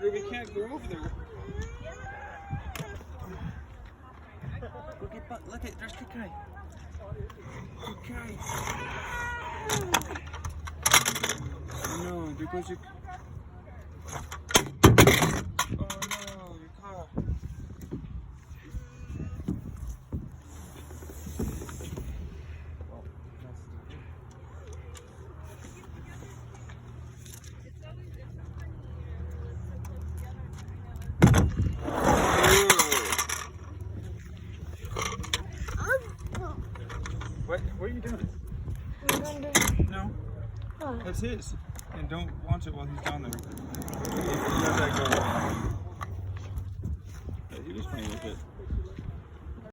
Carter, we can't go over there. Look at, there's Mqueen. Mqueen. Oh no, there goes your... Oh no, your car. What are you doing? No. Oh. That's his. And don't launch it while he's down there. Let that go. Yeah, he was playing with it.